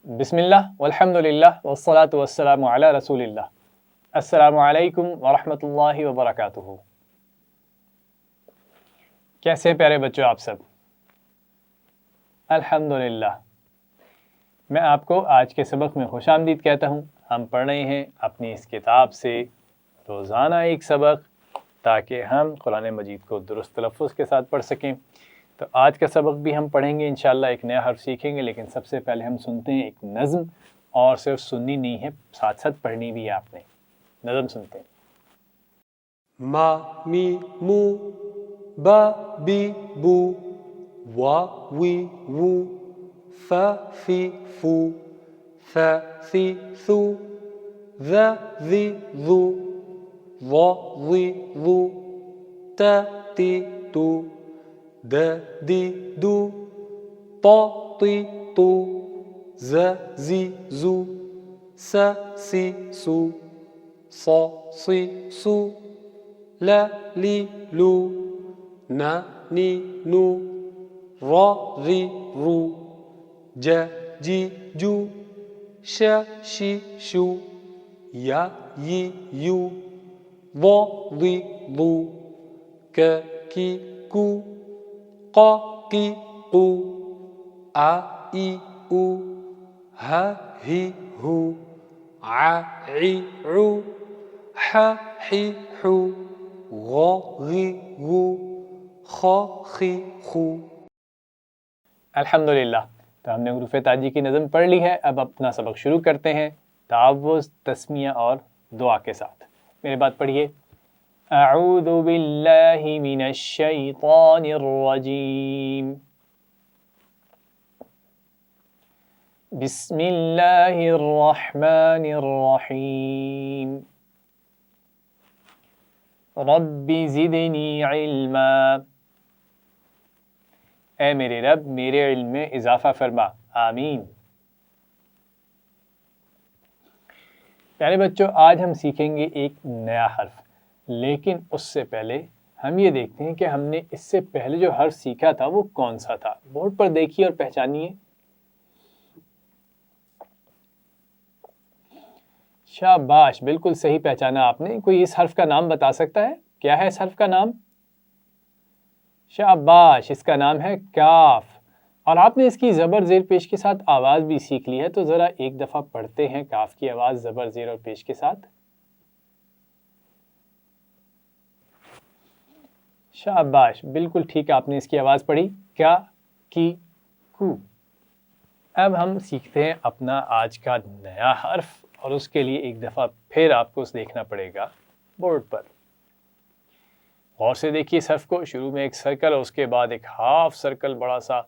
بسم اللہ والحمد للہ والصلاة والسلام علی رسول اللہ۔ السلام علیکم ورحمۃ اللہ وبرکاتہ۔ کیسے ہیں پیارے بچوں آپ سب؟ الحمدللہ۔ میں آپ کو آج کے سبق میں خوش آمدید کہتا ہوں۔ ہم پڑھ رہے ہیں اپنی اس کتاب سے روزانہ ایک سبق تاکہ ہم قرآن مجید کو درست تلفظ کے ساتھ پڑھ سکیں۔ تو آج کا سبق بھی ہم پڑھیں گے انشاءاللہ، ایک نیا حرف سیکھیں گے، لیکن سب سے پہلے ہم سنتے ہیں ایک نظم، اور صرف سننی نہیں ہے، ساتھ ساتھ پڑھنی بھی ہے آپ نے۔ نظم سنتے ہیں۔ ما می مو با بی بو وا وی وو فا فی فو ثا ثی ثو ذا ذی ذو ظا ظی ظو تا تی تو دا دی دو طا طی طو زا زی زو سا سی سو صا صی سو لا لی لو نا نی نو را ری رو جا جی جو شا شی شو یا ی یو ضا ضی ضو کا کی کو قا قی قو آ ای او ہا ہی ہو ع عی عو ح حی حو غا غی غو خا خی خو۔ الحمدللہ۔ تو ہم نے حروف تاجی کی نظم پڑھ لی ہے، اب اپنا سبق شروع کرتے ہیں تعوذ، تسمیہ اور دعا کے ساتھ۔ میرے بات پڑھیے۔ اعوذ باللہ من الشیطان الرجیم، بسم اللہ الرحمن الرحیم، رب زدنی علما، اے میرے رب میرے علم میں اضافہ فرما، آمین۔ پیارے بچوں، آج ہم سیکھیں گے ایک نیا حرف، لیکن اس سے پہلے ہم یہ دیکھتے ہیں کہ ہم نے اس سے پہلے جو حرف سیکھا تھا وہ کون سا تھا۔ بورڈ پر دیکھیے اور پہچانیے۔ شاباش، بالکل صحیح پہچانا آپ نے۔ کوئی اس حرف کا نام بتا سکتا ہے؟ کیا ہے اس حرف کا نام؟ شاباش، اس کا نام ہے کاف۔ اور آپ نے اس کی زبر زیر پیش کے ساتھ آواز بھی سیکھ لی ہے، تو ذرا ایک دفعہ پڑھتے ہیں کاف کی آواز زبر زیر اور پیش کے ساتھ۔ شاباش، بالکل ٹھیک آپ نے اس کی آواز پڑھی، کا کی کو۔ اب ہم سیکھتے ہیں اپنا آج کا نیا حرف، اور اس کے لیے ایک دفعہ پھر آپ کو دیکھنا پڑے گا بورڈ پر۔ غور سے دیکھیے اس حرف کو۔ شروع میں ایک سرکل اور اس کے بعد ایک ہاف سرکل بڑا سا،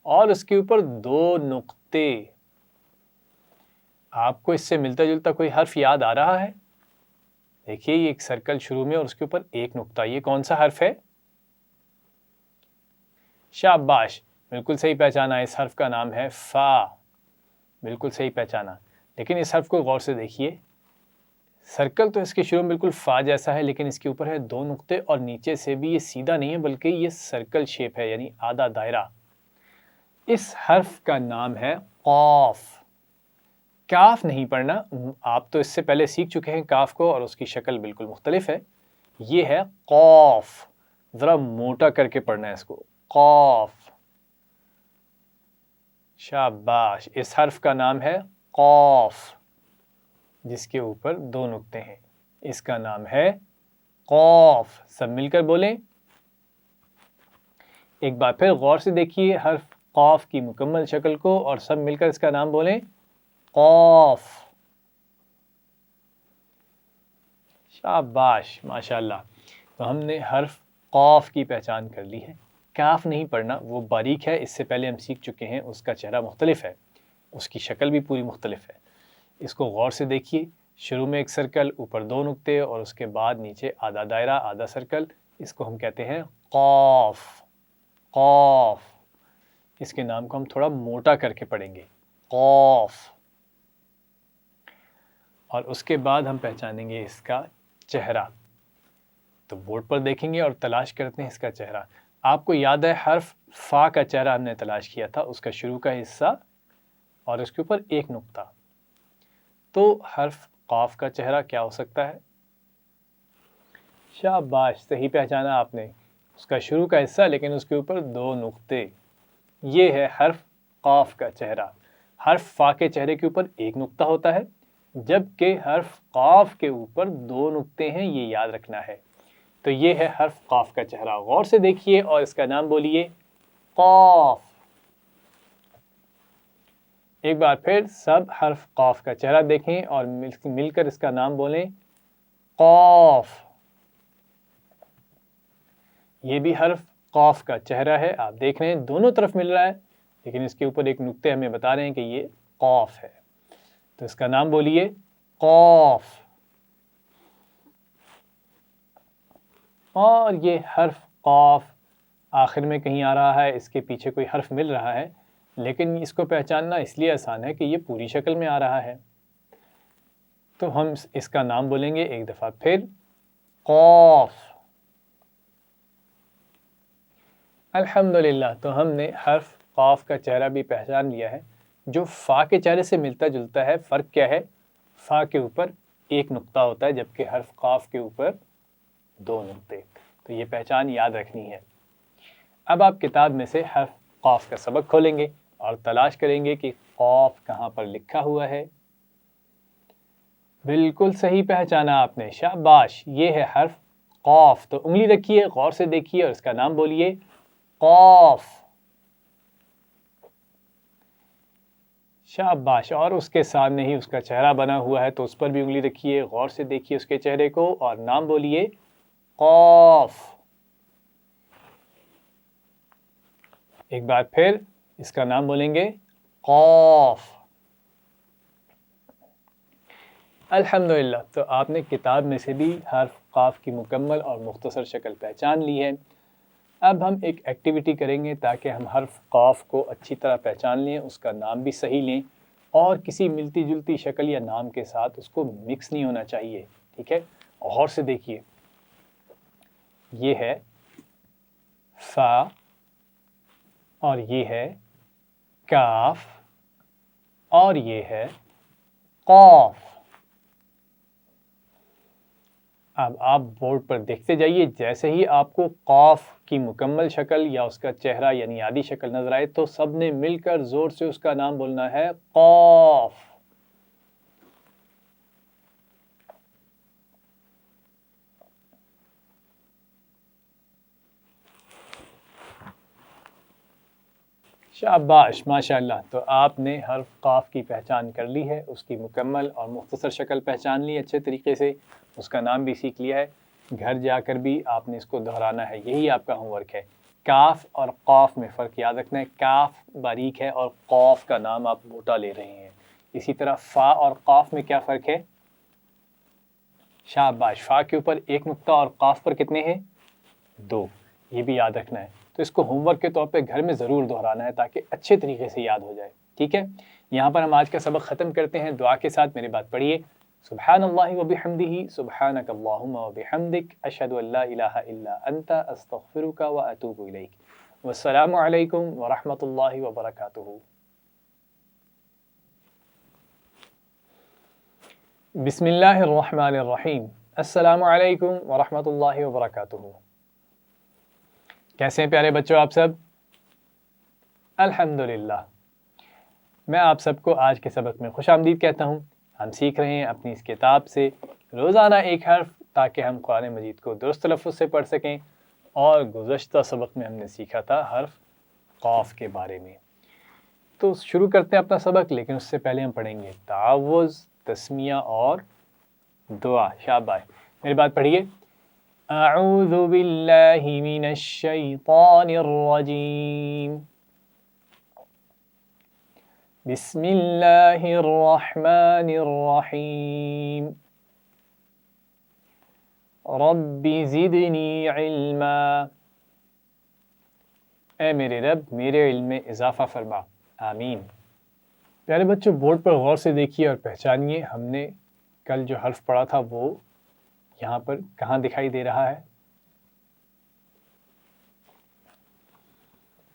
اور اس کے اوپر دو نقطے۔ آپ کو اس سے ملتا جلتا کوئی حرف یاد آ رہا ہے؟ دیکھیے یہ ایک سرکل شروع میں اور اس کے اوپر ایک نقطہ، یہ کون سا حرف ہے؟ شاباش، بالکل صحیح پہچانا، اس حرف کا نام ہے فا۔ بالکل صحیح پہچانا، لیکن اس حرف کو غور سے دیکھیے۔ سرکل تو اس کے شروع میں بالکل فا جیسا ہے، لیکن اس کے اوپر ہے دو نقطے، اور نیچے سے بھی یہ سیدھا نہیں ہے بلکہ یہ سرکل شیپ ہے، یعنی آدھا دائرہ۔ اس حرف کا نام ہے قاف۔ کاف نہیں پڑھنا، آپ تو اس سے پہلے سیکھ چکے ہیں کاف کو، اور اس کی شکل بالکل مختلف ہے۔ یہ ہے قاف، ذرا موٹا کر کے پڑھنا ہے اس کو، قاف۔ شاباش، اس حرف کا نام ہے قاف، جس کے اوپر دو نقطے ہیں، اس کا نام ہے قاف۔ سب مل کر بولیں۔ ایک بار پھر غور سے دیکھیے حرف قاف کی مکمل شکل کو، اور سب مل کر اس کا نام بولیں، قاف۔ شاباش، ماشاءاللہ۔ تو ہم نے حرف قاف کی پہچان کر لی ہے۔ کاف نہیں پڑھنا، وہ باریک ہے، اس سے پہلے ہم سیکھ چکے ہیں، اس کا چہرہ مختلف ہے، اس کی شکل بھی پوری مختلف ہے۔ اس کو غور سے دیکھیے۔ شروع میں ایک سرکل، اوپر دو نقطے، اور اس کے بعد نیچے آدھا دائرہ، آدھا سرکل۔ اس کو ہم کہتے ہیں قاف، قاف۔ اس کے نام کو ہم تھوڑا موٹا کر کے پڑھیں گے، قاف۔ اور اس کے بعد ہم پہچانیں گے اس کا چہرہ۔ تو بورڈ پر دیکھیں گے اور تلاش کرتے ہیں اس کا چہرہ۔ آپ کو یاد ہے حرف فا کا چہرہ ہم نے تلاش کیا تھا، اس کا شروع کا حصہ اور اس کے اوپر ایک نقطہ، تو حرف قاف کا چہرہ کیا ہو سکتا ہے؟ شاباش، صحیح پہچانا آپ نے، اس کا شروع کا حصہ لیکن اس کے اوپر دو نقطے، یہ ہے حرف قاف کا چہرہ۔ حرف فا کے چہرے کے اوپر ایک نقطہ ہوتا ہے، جبکہ حرف قاف کے اوپر دو نقطے ہیں، یہ یاد رکھنا ہے۔ تو یہ ہے حرف قاف کا چہرہ، غور سے دیکھیے اور اس کا نام بولیے قاف۔ ایک بار پھر سب حرف قاف کا چہرہ دیکھیں اور مل کر اس کا نام بولیں قاف۔ یہ بھی حرف قاف کا چہرہ ہے، آپ دیکھ رہے ہیں دونوں طرف مل رہا ہے، لیکن اس کے اوپر ایک نقطے ہمیں بتا رہے ہیں کہ یہ قاف ہے، تو اس کا نام بولیے قاف۔ اور یہ حرف قاف آخر میں کہیں آ رہا ہے، اس کے پیچھے کوئی حرف مل رہا ہے، لیکن اس کو پہچاننا اس لیے آسان ہے کہ یہ پوری شکل میں آ رہا ہے، تو ہم اس کا نام بولیں گے ایک دفعہ پھر قاف۔ الحمدللہ، تو ہم نے حرف قاف کا چہرہ بھی پہچان لیا ہے، جو فا کے چہرے سے ملتا جلتا ہے۔ فرق کیا ہے؟ فا کے اوپر ایک نقطہ ہوتا ہے، جبکہ حرف قاف کے اوپر دو نقطے، تو یہ پہچان یاد رکھنی ہے۔ اب آپ کتاب میں سے حرف قاف کا سبق کھولیں گے اور تلاش کریں گے کہ قاف کہاں پر لکھا ہوا ہے۔ بالکل صحیح پہچانا آپ نے، شاباش، یہ ہے حرف قاف۔ تو انگلی رکھیے، غور سے دیکھیے اور اس کا نام بولیے قاف۔ شاباش، اور اس کے سامنے ہی اس کا چہرہ بنا ہوا ہے، تو اس پر بھی انگلی رکھیے، غور سے دیکھیے اس کے چہرے کو اور نام بولیے قاف۔ ایک بار پھر اس کا نام بولیں گے قاف۔ الحمدللہ، تو آپ نے کتاب میں سے بھی حرف قاف کی مکمل اور مختصر شکل پہچان لی ہے۔ اب ہم ایک ایکٹیویٹی کریں گے تاکہ ہم حرف قاف کو اچھی طرح پہچان لیں، اس کا نام بھی صحیح لیں، اور کسی ملتی جلتی شکل یا نام کے ساتھ اس کو مکس نہیں ہونا چاہیے، ٹھیک ہے؟ غور سے دیکھیے، یہ ہے فا اور یہ ہے کاف اور یہ ہے قاف۔ اب آپ بورڈ پر دیکھتے جائیے، جیسے ہی آپ کو قاف کی مکمل شکل یا اس کا چہرہ یعنی آدھی شکل نظر آئے تو سب نے مل کر زور سے اس کا نام بولنا ہے قاف۔ شاباش، ماشاءاللہ، تو آپ نے حرف قاف کی پہچان کر لی ہے، اس کی مکمل اور مختصر شکل پہچان لی اچھے طریقے سے، اس کا نام بھی سیکھ لیا ہے۔ گھر جا کر بھی آپ نے اس کو دہرانا ہے، یہی آپ کا ہوم ورک ہے۔ کاف اور قاف میں فرق یاد رکھنا ہے، کاف باریک ہے اور قاف کا نام آپ موٹا لے رہے ہیں۔ اسی طرح فا اور قاف میں کیا فرق ہے؟ شاباش، فا کے اوپر ایک نقطہ اور قاف پر کتنے ہیں؟ دو، یہ بھی یاد رکھنا ہے۔ تو اس کو ہوم ورک کے طور پہ گھر میں ضرور دہرانا ہے تاکہ اچھے طریقے سے یاد ہو جائے، ٹھیک ہے؟ یہاں پر ہم آج کا سبق ختم کرتے ہیں، دعا کے ساتھ میرے بات پڑھیے۔ سبحان اللہ وبحمدہ، سبحانک اللہم وبحمدک، اشہد ان لا الہ الا انت، استغفرک واتوب الیک۔ والسلام علیکم ورحمۃ اللہ وبرکاتہ۔ بسم اللہ الرحمن الرحیم، السلام علیکم ورحمۃ اللہ وبرکاتہ۔ کیسے ہیں پیارے بچوں آپ سب؟ الحمدللہ، میں آپ سب کو آج کے سبق میں خوش آمدید کہتا ہوں۔ ہم سیکھ رہے ہیں اپنی اس کتاب سے روزانہ ایک حرف تاکہ ہم قرآن مجید کو درست تلفظ سے پڑھ سکیں، اور گزشتہ سبق میں ہم نے سیکھا تھا حرف قاف کے بارے میں۔ تو شروع کرتے ہیں اپنا سبق، لیکن اس سے پہلے ہم پڑھیں گے تعوذ، تسمیہ اور دعا۔ شاباش، میری بات پڑھیے۔ اعوذ باللہ من الشیطان الرجیم، بسم اللہ الرحمن الرحیم، رب زدنی علما، اے میرے رب میرے علم میں اضافہ فرما، آمین۔ پیارے بچوں، بورڈ پر غور سے دیکھیے اور پہچانیے، ہم نے کل جو حرف پڑھا تھا وہ یہاں پر کہاں دکھائی دے رہا ہے؟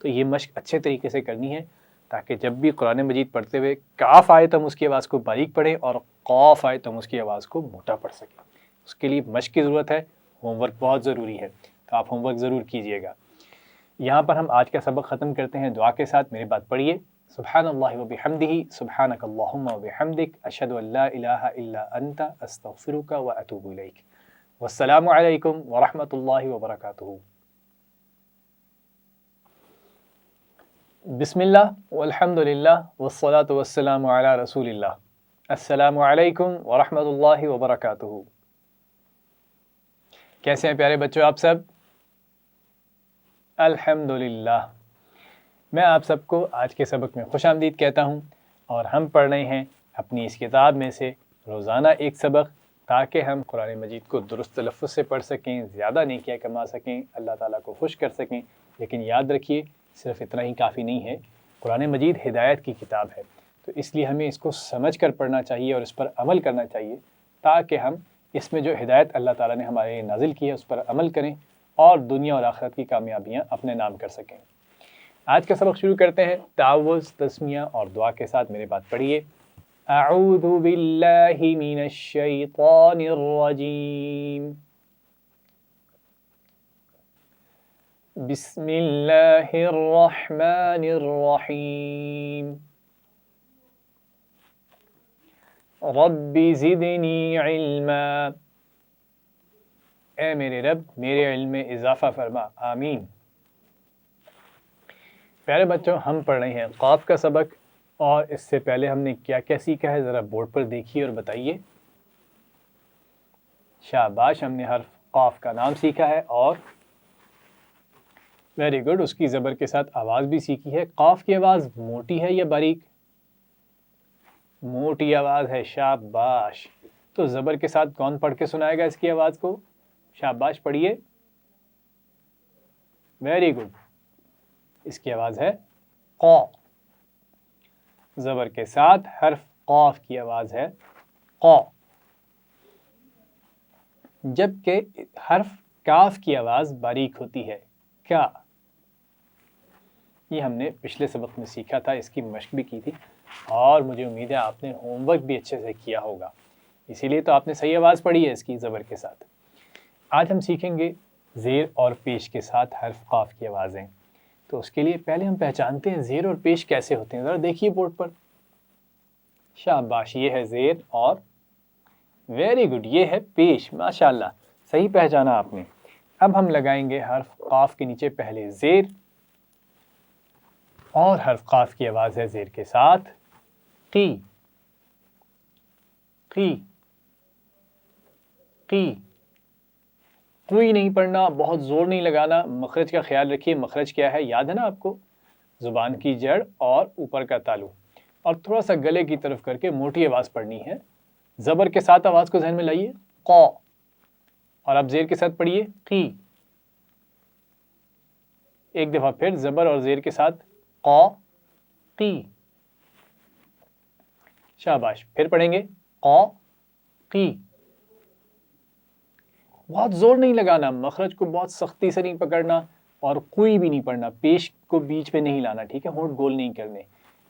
تو یہ مشق اچھے طریقے سے کرنی ہے تاکہ جب بھی قرآن مجید پڑھتے ہوئے کاف آئے تو ہم اس کی آواز کو باریک پڑھیں اور قاف آئے تو ہم اس کی آواز کو موٹا پڑھ سکیں. اس کے لیے مشق کی ضرورت ہے، ہوم ورک بہت ضروری ہے، تو آپ ہوم ورک ضرور کیجئے گا. یہاں پر ہم آج کا سبق ختم کرتے ہیں دعا کے ساتھ. میری بات پڑھیے. سبحان اللہ و بحمدہ، سبحانک اللہم و بحمدک، اشہد ان لا الہ الا انت، استغفرک و اتوب الیک. والسلام علیکم ورحمۃ اللہ وبرکاتہ. بسم اللہ والحمد للہ والصلاة والسلام علی رسول اللہ. السلام علیکم ورحمۃ اللہ وبرکاتہ. کیسے ہیں پیارے بچوں آپ سب؟ الحمدللہ. میں آپ سب کو آج کے سبق میں خوش آمدید کہتا ہوں، اور ہم پڑھ رہے ہیں اپنی اس کتاب میں سے روزانہ ایک سبق تاکہ ہم قرآن مجید کو درست تلفظ سے پڑھ سکیں، زیادہ نیکیاں کما سکیں، اللہ تعالیٰ کو خوش کر سکیں. لیکن یاد رکھیے صرف اتنا ہی کافی نہیں ہے. قرآن مجید ہدایت کی کتاب ہے، تو اس لیے ہمیں اس کو سمجھ کر پڑھنا چاہیے اور اس پر عمل کرنا چاہیے تاکہ ہم اس میں جو ہدایت اللہ تعالیٰ نے ہمارے لیے نازل کی ہے اس پر عمل کریں اور دنیا اور آخرت کی کامیابیاں اپنے نام کر سکیں. آج کا سبق شروع کرتے ہیں تعوذ، تسمیہ اور دعا کے ساتھ. میرے بات پڑھیے. اعوذ باللہ من الشیطان الرجیم. بسم اللہ الرحمن الرحیم. رب زدنی علما. اے میرے رب میرے علم میں اضافہ فرما. آمین. پیارے بچوں، ہم پڑھ رہے ہیں قاف کا سبق، اور اس سے پہلے ہم نے کیا کیا سیکھا ہے ذرا بورڈ پر دیکھیے اور بتائیے. شاباش، ہم نے حرف قاف کا نام سیکھا ہے اور ویری گڈ، اس کی زبر کے ساتھ آواز بھی سیکھی ہے. قاف کی آواز موٹی ہے یا باریک؟ موٹی آواز ہے. شاباش. تو زبر کے ساتھ کون پڑھ کے سنائے گا اس کی آواز کو؟ شاباش، پڑھیے. Very good. اس کی آواز ہے قا. زبر کے ساتھ حرف قاف کی آواز ہے قا. جبکہ حرف کاف کی آواز باریک ہوتی ہے، کا. یہ ہم نے پچھلے سبق میں سیکھا تھا، اس کی مشق بھی کی تھی، اور مجھے امید ہے آپ نے ہوم ورک بھی اچھے سے کیا ہوگا، اسی لیے تو آپ نے صحیح آواز پڑھی ہے اس کی زبر کے ساتھ. آج ہم سیکھیں گے زیر اور پیش کے ساتھ حرف قاف کی آوازیں. تو اس کے لیے پہلے ہم پہچانتے ہیں زیر اور پیش کیسے ہوتے ہیں. ذرا دیکھیے بورڈ پر. شاباش، یہ ہے زیر اور ویری گڈ یہ ہے پیش. ماشاءاللہ، صحیح پہچانا آپ نے. اب ہم لگائیں گے حرف قاف کے نیچے پہلے زیر، اور حرف قاف کی آواز ہے زیر کے ساتھ قی. قی قی. کوئی نہیں پڑھنا، بہت زور نہیں لگانا. مخرج کا خیال رکھیے. مخرج کیا ہے یاد ہے نا آپ کو؟ زبان کی جڑ اور اوپر کا تالو، اور تھوڑا سا گلے کی طرف کر کے موٹی آواز پڑھنی ہے. زبر کے ساتھ آواز کو ذہن میں لائیے قا، اور اب زیر کے ساتھ پڑھیے قی. ایک دفعہ پھر زبر اور زیر کے ساتھ قا قی. شاباش، پھر پڑھیں گے قا قی. بہت زور نہیں لگانا، مخرج کو بہت سختی سے نہیں پکڑنا، اور کوئی بھی نہیں پڑھنا. پیش کو بیچ میں نہیں لانا، ٹھیک ہے؟ ہونٹ گول نہیں کرنے.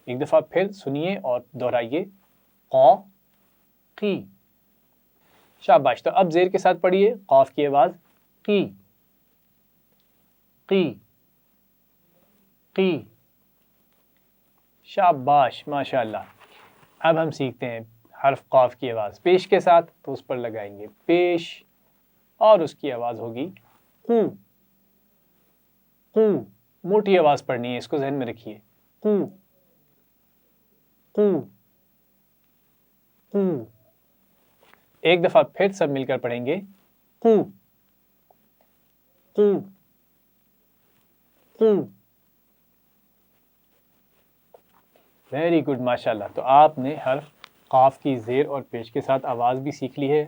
ایک دفعہ پھر سنیے اور دہرائیے قا قی. شاباش. تو اب زیر کے ساتھ پڑھیے قاف کی آواز قی قی قی. شاباش، ماشاءاللہ. اب ہم سیکھتے ہیں حرف قاف کی آواز پیش کے ساتھ. تو اس پر لگائیں گے پیش، اور اس کی آواز ہوگی قو. قو. موٹی آواز پڑھنی ہے، اس کو ذہن میں رکھیے. قو قو قو. ایک دفعہ پھر سب مل کر پڑھیں گے قو قو قو. ویری گڈ، ماشاءاللہ. تو آپ نے حرف قاف کی زیر اور پیش کے ساتھ آواز بھی سیکھ لی ہے،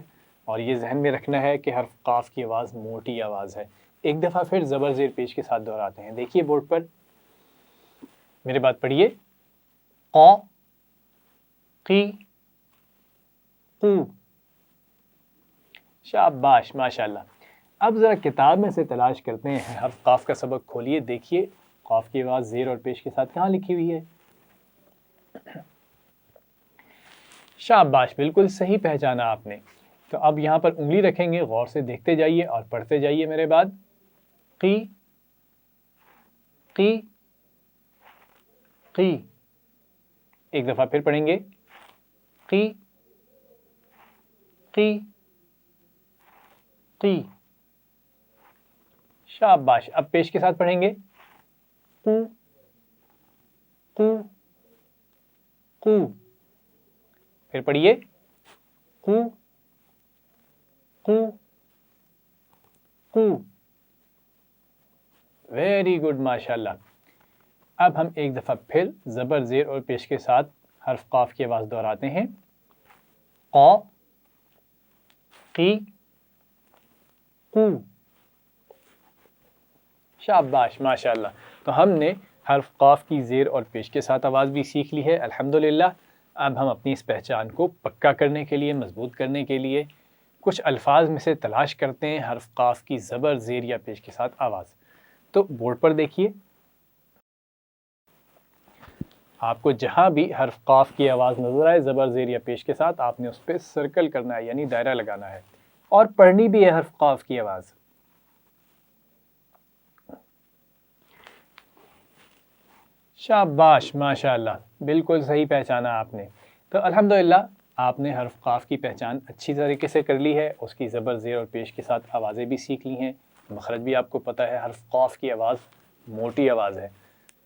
اور یہ ذہن میں رکھنا ہے کہ حرف قاف کی آواز موٹی آواز ہے. ایک دفعہ پھر زبر زیر پیش کے ساتھ دہراتے ہیں. دیکھیے بورڈ پر، میرے بات پڑھیے. قا قی قو. شاباش، ماشاءاللہ. اب ذرا کتاب میں سے تلاش کرتے ہیں حرف قاف کا سبق. کھولیے، دیکھیے قاف کی آواز زیر اور پیش کے ساتھ کہاں لکھی ہوئی ہے؟ شاباش، بالکل صحیح پہچانا آپ نے۔ تو اب یہاں پر انگلی رکھیں گے، غور سے دیکھتے جائیے اور پڑھتے جائیے میرے بعد۔ قی قی قی، ایک دفعہ پھر پڑھیں گے، قی قی قی۔ شاباش، اب پیش کے ساتھ پڑھیں گے، قو قو قو، پھر پڑھیے، قو قو قو۔ ویری گڈ، ماشاءاللہ۔ اب ہم ایک دفعہ پھر زبر زیر اور پیش کے ساتھ حرف قاف کی آواز دہراتے ہیں، قا قی قو۔ شاباش، ماشاءاللہ۔ تو ہم نے حرف قاف کی زیر اور پیش کے ساتھ آواز بھی سیکھ لی ہے الحمدللہ۔ اب ہم اپنی اس پہچان کو پکا کرنے کے لیے، مضبوط کرنے کے لیے کچھ الفاظ میں سے تلاش کرتے ہیں حرف قاف کی زبر زیر یا پیش کے ساتھ آواز۔ تو بورڈ پر دیکھیے، آپ کو جہاں بھی حرف قاف کی آواز نظر آئے زبر زیر یا پیش کے ساتھ، آپ نے اس پہ سرکل کرنا ہے، یعنی دائرہ لگانا ہے، اور پڑھنی بھی ہے حرف قاف کی آواز۔ شاباش، ماشاءاللہ، بالکل صحیح پہچانا آپ نے۔ تو الحمدللہ آپ نے حرف قاف کی پہچان اچھی طریقے سے کر لی ہے، اس کی زبر زیر اور پیش کے ساتھ آوازیں بھی سیکھ لی ہیں، مخرج بھی آپ کو پتہ ہے۔ حرف قاف کی آواز موٹی آواز ہے،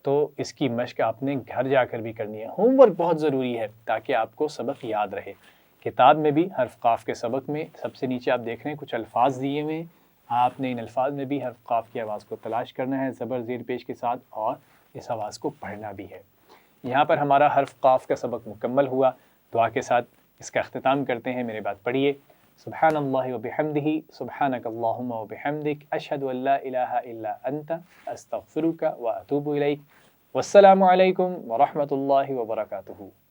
تو اس کی مشق آپ نے گھر جا کر بھی کرنی ہے۔ ہوم ورک بہت ضروری ہے تاکہ آپ کو سبق یاد رہے۔ کتاب میں بھی حرف قاف کے سبق میں سب سے نیچے آپ دیکھ رہے ہیں کچھ الفاظ دیے ہوئے ہیں، آپ نے ان الفاظ میں بھی حرف قاف کی آواز کو تلاش کرنا ہے زبر زیر پیش کے ساتھ، اور اس آواز کو پڑھنا بھی ہے۔ یہاں پر ہمارا حرف قاف کا سبق مکمل ہوا۔ دعا کے ساتھ اس کا اختتام کرتے ہیں، میرے بات پڑھیے۔ سبحان اللہ وبحمدہ، سبحانک اللہم وبحمدک، اشہد ان لا الہ الا انت، استغفرک واتوب الیک۔ والسلام علیکم ورحمۃ اللہ وبرکاتہ۔